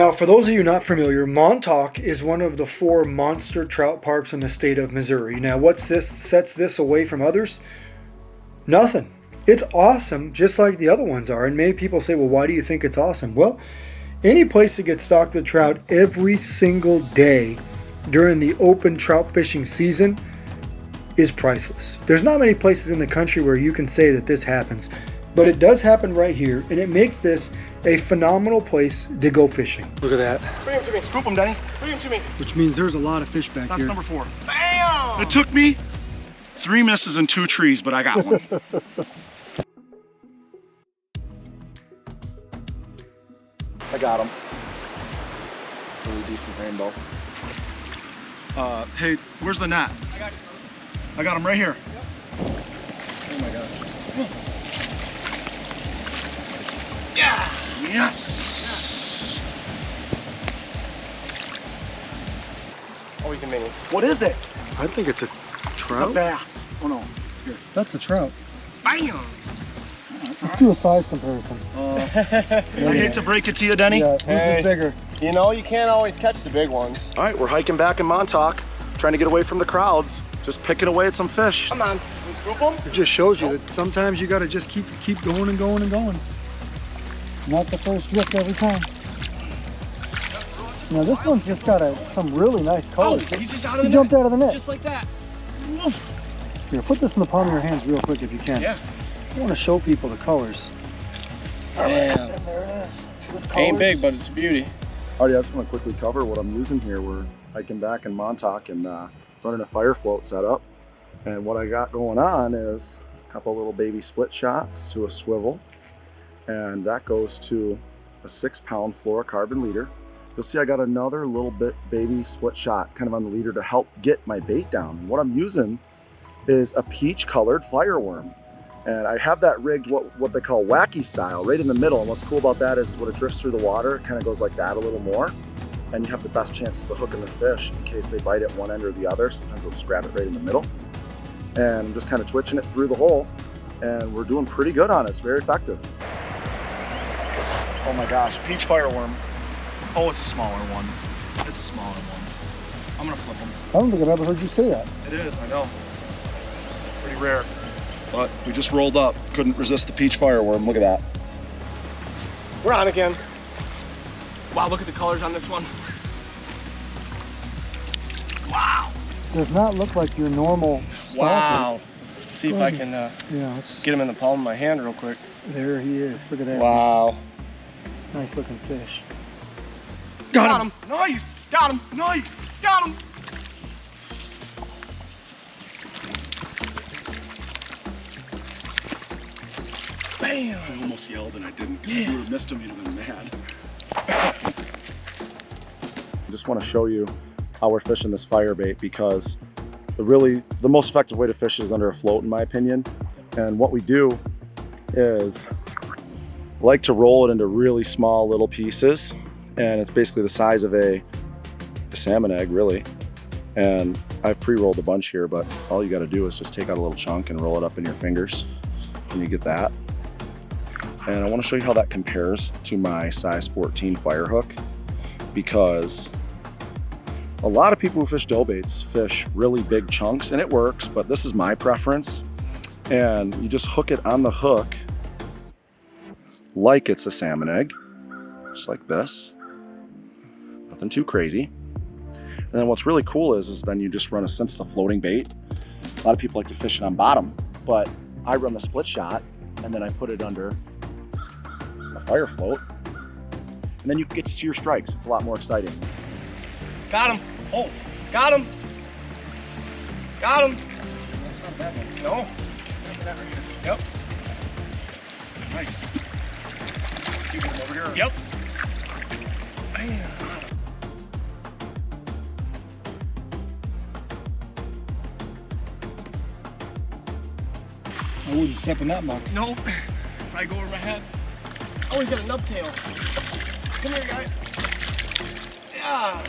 Now, for those of you not familiar, Montauk is one of the 4 monster trout parks in the state of Missouri. Now, what sets this away from others? Nothing. It's awesome, just like the other ones are. And many people say, well, why do you think it's awesome? Well, any place that gets stocked with trout every single day during the open trout fishing season is priceless. There's not many places in the country where you can say that this happens, but it does happen right here, and it makes this a phenomenal place to go fishing. Look at that. Bring him to me. Scoop him, Denny. Bring him to me. Which means there's a lot of fish back here. That's number 4. Bam! It took me 3 misses and 2 trees, but I got one. I got him. Really decent rainbow. Hey, where's the net? I got you. I got him right here. Yep. Oh my gosh. Yeah! Yes! Oh, he's a mini. What is it? I think it's a trout. It's a bass. Oh no. Here. That's a trout. Bam! Let's do a size comparison. I hate to break it to you, Denny. Yeah, this is bigger. You know, you can't always catch the big ones. All right, we're hiking back in Montauk, trying to get away from the crowds, just picking away at some fish. Come on, we scoop them? It just shows you that sometimes you got to just keep going and going and going. Not the first drift every time. Now this one's just got some really nice colors. Oh, he's just out of the net. Jumped out of the net. Just like that. Woof. Here, put this in the palm of your hands real quick if you can. Yeah. I want to show people the colors. Damn. And there it is. Good colors. Ain't big, but it's a beauty. Alrighty, I just want to quickly cover what I'm using here. We're hiking back in Montauk and running a fire float setup. And what I got going on is a couple little baby split shots to a swivel. And that goes to a 6-pound fluorocarbon leader. You'll see I got another little bit baby split shot kind of on the leader to help get my bait down. And what I'm using is a peach colored fireworm. And I have that rigged what they call wacky style right in the middle. And what's cool about that is when it drifts through the water, it kind of goes like that a little more. And you have the best chance of the hook and the fish in case they bite at one end or the other. Sometimes we'll just grab it right in the middle. And I'm just kind of twitching it through the hole. And we're doing pretty good on it. It's very effective. Oh my gosh, peach fireworm. Oh, it's a smaller one. It's a smaller one. I'm gonna flip them. I don't think I've ever heard you say that. It is, I know. Pretty rare. But we just rolled up. Couldn't resist the peach fireworm. Look at that. We're on again. Wow, look at the colors on this one. Wow. Does not look like your normal stalker. Wow. Let's see if I can get him in the palm of my hand real quick. There he is. Look at that. Wow. Nice looking fish. Got him. Nice. Got him. Nice. Got him. Bam. I almost yelled and I didn't because if you would have missed him, you'd have been mad. I just want to show you how we're fishing this fire bait because the most effective way to fish is under a float in my opinion. And what we do is like to roll it into really small little pieces, and it's basically the size of a salmon egg really. And I've pre-rolled a bunch here, but all you got to do is just take out a little chunk and roll it up in your fingers and you get that. And I want to show you how that compares to my size 14 fire hook, because a lot of people who fish dough baits fish really big chunks, and it works, but this is my preference. And you just hook it on the hook like it's a salmon egg, just like this. Nothing too crazy. And then what's really cool is then you just run since it's a floating bait, a lot of people like to fish it on bottom, but I run the split shot and then I put it under a fire float, and then you get to see your strikes. It's a lot more exciting. Got him. Oh, got him. Got him. That's not a bad one. No. Yep. Nice. Keep him over here. Yep. Bam. I wouldn't step in that muck. No. I go over my head. Oh, he's got a nubtail. Come here, guy. Yeah.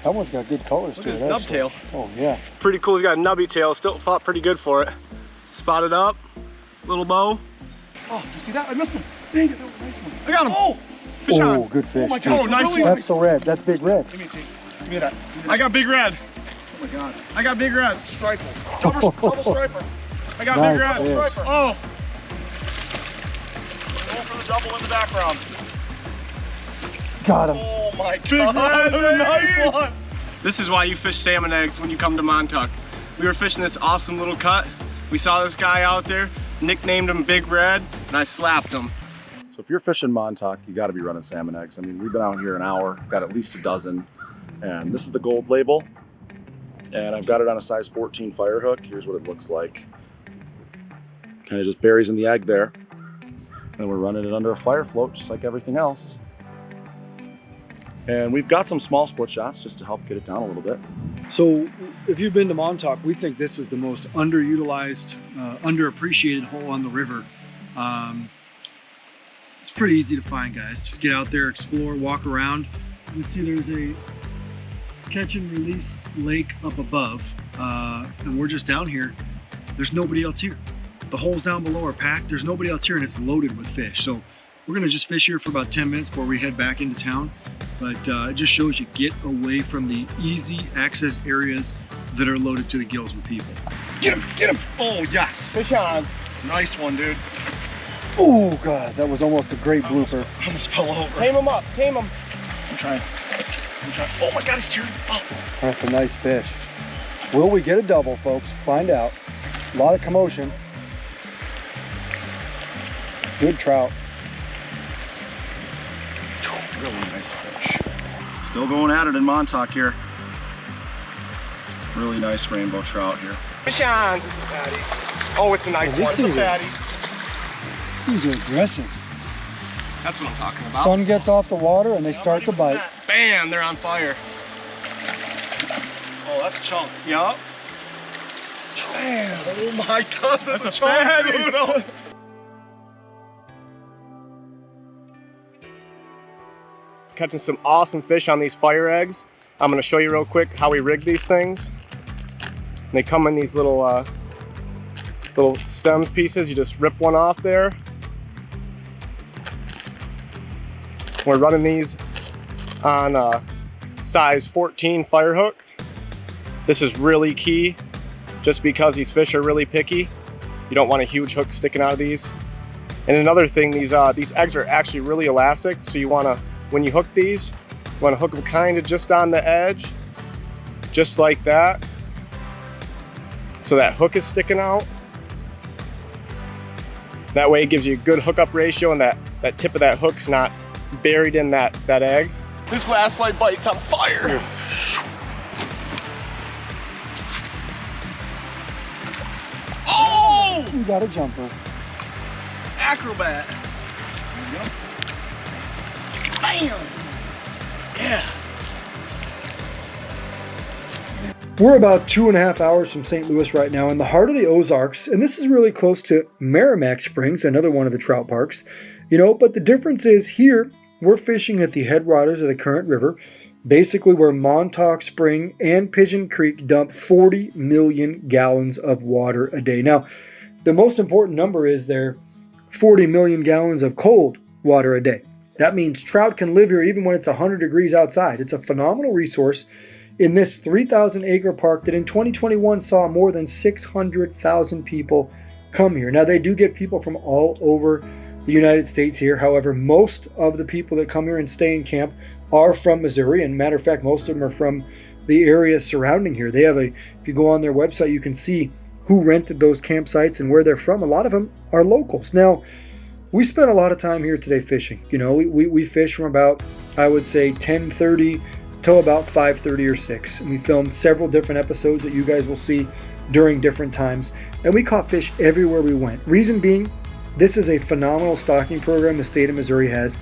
That one's got good colors Look to at it. his actually. nubtail. Oh yeah. Pretty cool. He's got a nubby tail. Still fought pretty good for it. Spotted up. Little bow. Oh, you see that? I missed him. Dang it, that was a nice one. I got him. Oh, Fish Oh, on. good fish. Oh my too. God. Oh, nice one. That's the red. That's big red. Give me that. I got big red. Oh my God. I got big red. Striper. Double striper. I got Nice big red. fish. Striper. Oh. Going for the double in the background. Got him. Oh my Big God. red. Nice one. This is why you fish salmon eggs when you come to Montauk. We were fishing this awesome little cut. We saw this guy out there, nicknamed him Big Red, and I slapped him. So if you're fishing Montauk, you got to be running salmon eggs. I mean, we've been out here an hour, got at least a dozen, and this is the gold label, and I've got it on a size 14 fire hook. Here's what it looks like. Kind of just buries in the egg there, and we're running it under a fire float just like everything else. And we've got some small split shots just to help get it down a little bit. So if you've been to Montauk, we think this is the most underutilized, underappreciated hole on the river. It's pretty easy to find, guys. Just get out there, explore, walk around. You can see there's a catch and release lake up above, and we're just down here. There's nobody else here. The holes down below are packed. There's nobody else here, and it's loaded with fish. So we're gonna just fish here for about 10 minutes before we head back into town. But it just shows you get away from the easy access areas that are loaded to the gills with people. Get him, get him. Oh, yes. Fish on. Nice one, dude. Oh God, that was almost a great blooper. I almost fell over. Tame him up, tame him. I'm trying. Oh my God, he's tearing. Oh. That's a nice fish. Will we get a double, folks? Find out. A lot of commotion. Good trout. Really nice fish. Still going at it in Montauk here. Really nice rainbow trout here. Fish on. Oh, it's a nice one. It's a fatty. These are aggressive. That's what I'm talking about. Sun gets off the water and they start to bite. Bam, they're on fire. Oh, that's a chunk. Yup. Damn. Oh my gosh, that's a chunk, fatty. dude. Oh. Catching some awesome fish on these fire eggs. I'm gonna show you real quick how we rig these things. They come in these little little stems pieces. You just rip one off there. We're running these on a size 14 fire hook. This is really key just because these fish are really picky. You don't want a huge hook sticking out of these. And another thing, these eggs are actually really elastic, so you wanna, when you hook these, you wanna hook them kind of just on the edge, just like that. So that hook is sticking out. That way it gives you a good hookup ratio and that tip of that hook's not buried in that egg. This last light bite's on fire. Oh! You got a jumper. Acrobat. There you go. Bam! Yeah. We're about 2.5 hours from St. Louis right now in the heart of the Ozarks, and this is really close to Merrimack Springs, another one of the trout parks. You know, but the difference is here, we're fishing at the headwaters of the Current River, basically where Montauk Spring and Pigeon Creek dump 40 million gallons of water a day. Now, the most important number is there 40 million gallons of cold water a day. That means trout can live here even when it's 100 degrees outside. It's a phenomenal resource in this 3,000 acre park that in 2021 saw more than 600,000 people come here. Now, they do get people from all over the United States here. However, most of the people that come here and stay in camp are from Missouri. And matter of fact, most of them are from the area surrounding here. They have if you go on their website, you can see who rented those campsites and where they're from. A lot of them are locals. Now, we spent a lot of time here today fishing. You know, we fish from about, I would say, 10:30 till about 5:30 or 6. And we filmed several different episodes that you guys will see during different times. And we caught fish everywhere we went. Reason being, this is a phenomenal stocking program the state of Missouri has.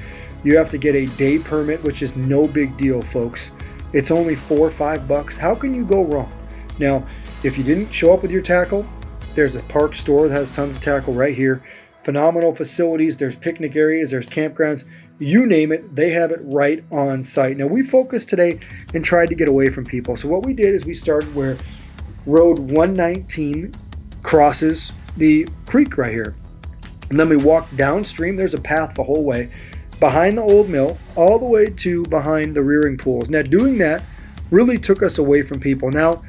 You have to get a day permit, which is no big deal, folks. It's only $4 or $5. How can you go wrong? Now, if you didn't show up with your tackle, there's a park store that has tons of tackle right here. Phenomenal facilities. There's picnic areas. There's campgrounds. You name it, they have it right on site. Now, we focused today and tried to get away from people. So what we did is we started where Road 119 crosses the creek right here. And then we walked downstream. There's a path the whole way. behind the old mill all the way to behind the rearing pools. Now doing that really took us away from people. Now,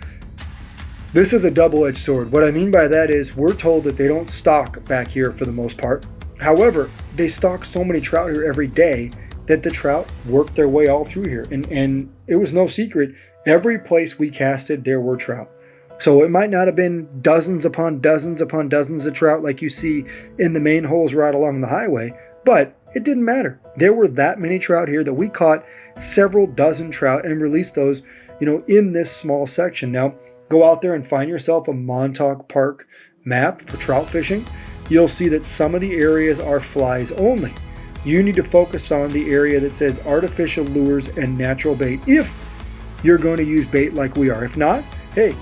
this is a double-edged sword. What I mean by that is we're told that they don't stock back here for the most part. However, they stock so many trout here every day that the trout work their way all through here. And it was no secret, every place we casted, there were trout. So it might not have been dozens upon dozens upon dozens of trout like you see in the main holes right along the highway, but it didn't matter. There were that many trout here that we caught several dozen trout and released those, in this small section. Now, go out there and find yourself a Montauk Park map for trout fishing. You'll see that some of the areas are flies only. You need to focus on the area that says artificial lures and natural bait if you're going to use bait like we are. If not, hey,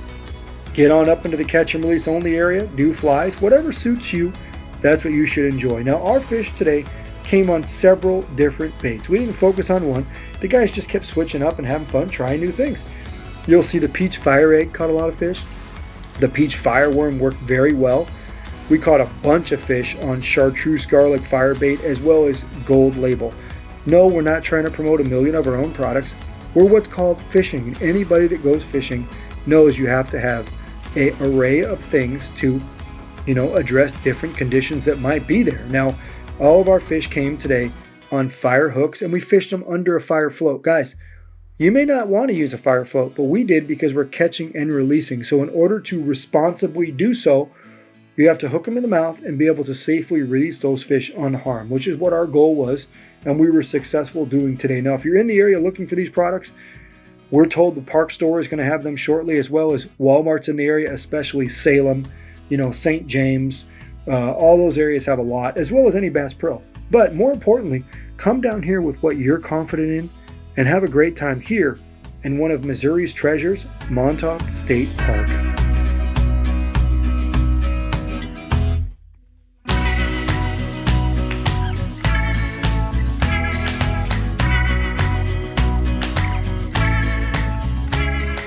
get on up into the catch and release only area, do flies, whatever suits you, that's what you should enjoy. Now, our fish today came on several different baits. We didn't focus on one. The guys just kept switching up and having fun, trying new things. You'll see the peach fire egg caught a lot of fish. The peach fireworm worked very well. We caught a bunch of fish on chartreuse garlic fire bait as well as gold label. No, we're not trying to promote a million of our own products. We're what's called fishing. And anybody that goes fishing knows you have to have an array of things to, address different conditions that might be there. Now, all of our fish came today on fire hooks and we fished them under a fire float. Guys, you may not want to use a fire float, but we did because we're catching and releasing. So in order to responsibly do so, you have to hook them in the mouth and be able to safely release those fish unharmed, which is what our goal was, and we were successful doing today. Now, if you're in the area looking for these products, we're told the park store is going to have them shortly, as well as Walmart's in the area, especially Salem, St. James. All those areas have a lot, as well as any Bass Pro. But more importantly, come down here with what you're confident in and have a great time here in one of Missouri's treasures, Montauk State Park.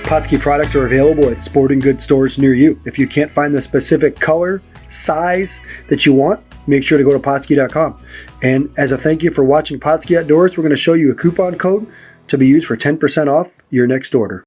Pautzke products are available at sporting goods stores near you. If you can't find the specific color, size that you want, make sure to go to Pautzke.com. And as a thank you for watching Pautzke Outdoors, we're going to show you a coupon code to be used for 10% off your next order.